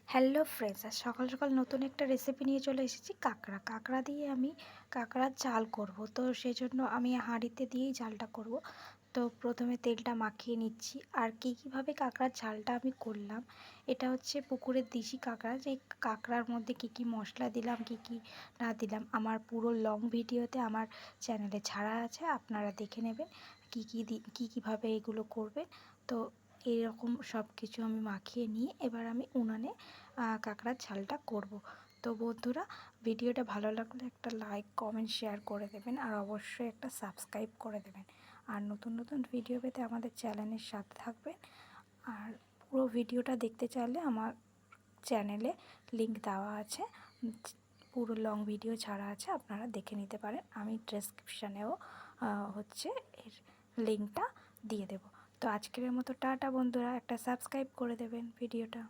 Hello friends, আর সকাল সকাল নতুন একটা রেসিপি নিয়ে চলে এসেছি। কাঁকড়া দিয়ে আমি কাঁকড়ার ঝাল করব। তো সেই জন্য আমি হাঁড়িতে দিয়েই ঝালটা করব। তো প্রথমে তেলটা মাখিয়ে নিচ্ছি। আর কীভাবে কাঁকড়ার ঝালটা আমি করলাম, এটা হচ্ছে পুকুরের দেশি কাঁকড়া। যে কাঁকড়ার মধ্যে কী মশলা দিলাম, কী না দিলাম, আমার পুরো লং ভিডিওতে আমার চ্যানেলে ছাড়া আছে, আপনারা দেখে নেবেন কীভাবে এগুলো করবেন। তো এইরকম সব কিছু আমি মাখিয়ে নিয়ে এবার আমি উনানে কাঁকড়ার ঝালটা করব। তো বন্ধুরা, ভিডিওটা ভালো লাগলে একটা লাইক, কমেন্ট, শেয়ার করে দেবেন, আর অবশ্যই একটা সাবস্ক্রাইব করে দেবেন। আর নতুন নতুন ভিডিও পেতে আমাদের চ্যানেলের সাথে থাকবেন। আর পুরো ভিডিওটা দেখতে চাইলে আমার চ্যানেলে লিংক দেওয়া আছে, পুরো লং ভিডিও ছাড়া আছে, আপনারা দেখে নিতে পারেন। আমি ডেসক্রিপশানেও হচ্ছে এর লিঙ্কটা দিয়ে দেব। তো আজকের মতো টাটা বন্ধুরা, একটা সাবস্ক্রাইব করে দেবেন ভিডিওটা।